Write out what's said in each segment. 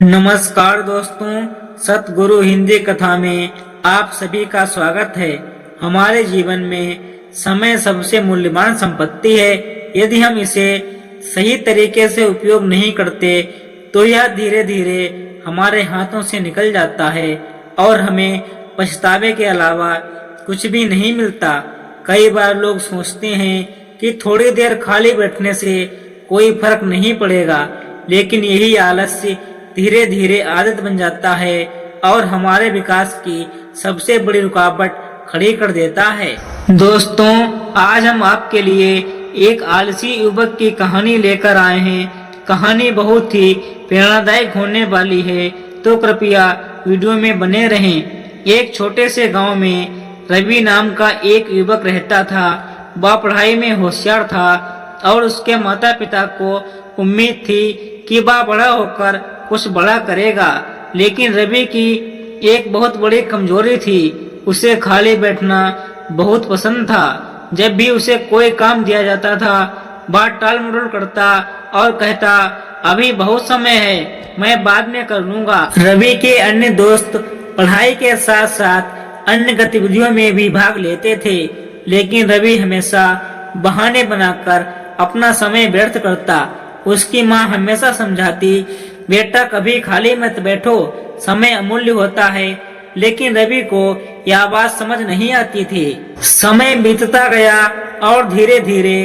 नमस्कार दोस्तों, सतगुरु हिंदी कथा में आप सभी का स्वागत है। हमारे जीवन में समय सबसे मूल्यवान संपत्ति है। यदि हम इसे सही तरीके से उपयोग नहीं करते तो यह धीरे धीरे हमारे हाथों से निकल जाता है और हमें पछतावे के अलावा कुछ भी नहीं मिलता। कई बार लोग सोचते हैं कि थोड़ी देर खाली बैठने से कोई फर्क नहीं पड़ेगा, लेकिन यही आलस्य धीरे धीरे आदत बन जाता है और हमारे विकास की सबसे बड़ी रुकावट खड़ी कर देता है। दोस्तों, आज हम आपके लिए एक आलसी युवक की कहानी लेकर आए हैं। कहानी बहुत ही प्रेरणादायक होने वाली है, तो कृपया वीडियो में बने रहें। एक छोटे से गांव में रवि नाम का एक युवक रहता था। वह पढ़ाई में होशियार था और उसके माता पिता को उम्मीद थी कि वह बड़ा होकर कुछ बड़ा करेगा। लेकिन रवि की एक बहुत बड़ी कमजोरी थी, उसे खाली बैठना बहुत पसंद था। जब भी उसे कोई काम दिया जाता था वह टाल मटोल करता और कहता, अभी बहुत समय है, मैं बाद में कर लूंगा। रवि के अन्य दोस्त पढ़ाई के साथ साथ अन्य गतिविधियों में भी भाग लेते थे, लेकिन रवि हमेशा बहाने बनाकर अपना समय व्यर्थ करता। उसकी माँ हमेशा समझाती, बेटा कभी खाली मत बैठो, समय अमूल्य होता है। लेकिन रवि को यह बात समझ नहीं आती थी। समय बीतता गया और धीरे धीरे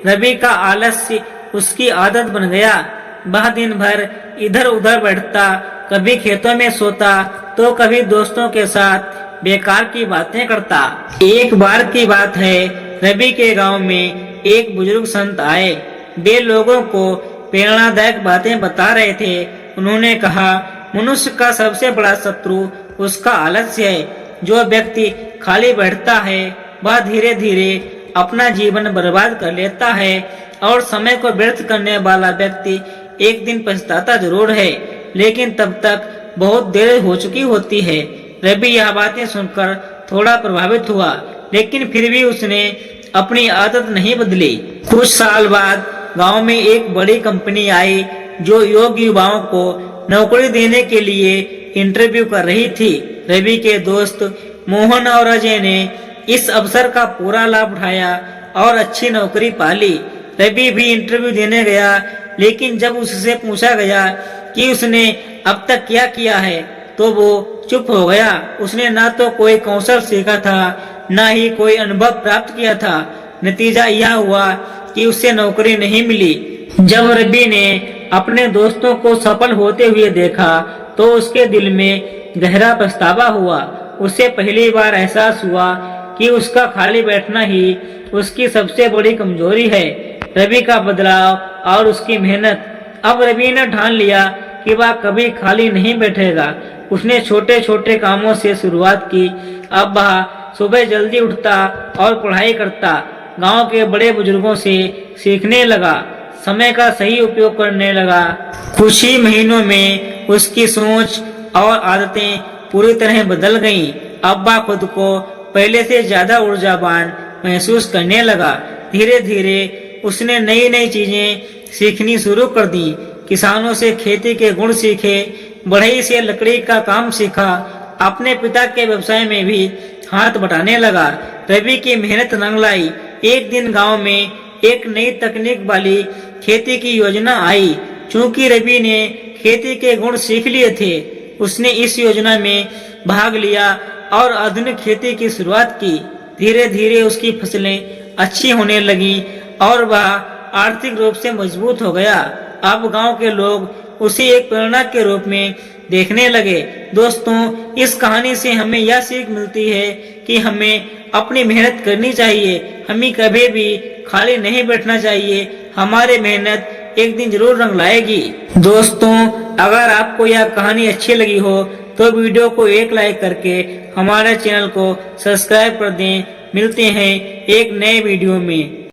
रवि का आलस्य उसकी आदत बन गया। वह दिन भर इधर उधर बैठता, कभी खेतों में सोता तो कभी दोस्तों के साथ बेकार की बातें करता। एक बार की बात है, रवि के गांव में एक बुजुर्ग संत आए। वे लोगों को प्रेरणादायक बातें बता रहे थे। उन्होंने कहा, मनुष्य का सबसे बड़ा शत्रु उसका आलस्य है। जो व्यक्ति खाली बैठता है वह धीरे धीरे अपना जीवन बर्बाद कर लेता है और समय को व्यर्थ करने वाला व्यक्ति एक दिन पछताता जरूर है, लेकिन तब तक बहुत देर हो चुकी होती है। रवि यह बातें सुनकर थोड़ा प्रभावित हुआ, लेकिन फिर भी उसने अपनी आदत नहीं बदली। कुछ साल बाद गांव में एक बड़ी कंपनी आई जो योग्य युवाओं को नौकरी देने के लिए इंटरव्यू कर रही थी। रवि के दोस्त मोहन और अजय ने इस अवसर का पूरा लाभ उठाया और अच्छी नौकरी पा ली। रवि भी इंटरव्यू देने गया, लेकिन जब उससे पूछा गया कि उसने अब तक क्या किया है तो वो चुप हो गया। उसने ना तो कोई कौशल सीखा था, ना ही कोई अनुभव प्राप्त किया था। नतीजा यह हुआ कि उसे नौकरी नहीं मिली। जब रवि ने अपने दोस्तों को सफल होते हुए देखा तो उसके दिल में गहरा पछतावा हुआ। उसे पहली बार एहसास हुआ कि उसका खाली बैठना ही उसकी सबसे बड़ी कमजोरी है। रवि का बदलाव और उसकी मेहनत। अब रवि ने ठान लिया कि वह कभी खाली नहीं बैठेगा। उसने छोटे छोटे कामों से शुरुआत की। अब वह सुबह जल्दी उठता और पढ़ाई करता, गांव के बड़े बुजुर्गों से सीखने लगा, समय का सही उपयोग करने लगा। कुछ ही महीनों में उसकी सोच और आदतें पूरी तरह बदल गईं। अब वह खुद को पहले से ज्यादा ऊर्जावान महसूस करने लगा। धीरे धीरे उसने नई नई चीजें सीखनी शुरू कर दी। किसानों से खेती के गुण सीखे, बढ़ई से लकड़ी का काम सीखा, अपने पिता के व्यवसाय में भी हाथ बटाने लगा। रवि की मेहनत रंग लाई। एक दिन गांव में एक नई तकनीक वाली खेती की योजना आई। चूंकि रवि ने खेती के गुण सीख लिए थे, उसने इस योजना में भाग लिया और आधुनिक खेती की शुरुआत की। धीरे धीरे उसकी फसलें अच्छी होने लगी और वह आर्थिक रूप से मजबूत हो गया। अब गांव के लोग उसे एक प्रेरणा के रूप में देखने लगे। दोस्तों, इस कहानी से हमें यह सीख मिलती है कि हमें अपनी मेहनत करनी चाहिए। हमें कभी भी खाली नहीं बैठना चाहिए। हमारी मेहनत एक दिन जरूर रंग लाएगी। दोस्तों, अगर आपको यह कहानी अच्छी लगी हो तो वीडियो को एक लाइक करके हमारे चैनल को सब्सक्राइब कर दें। मिलते हैं एक नए वीडियो में।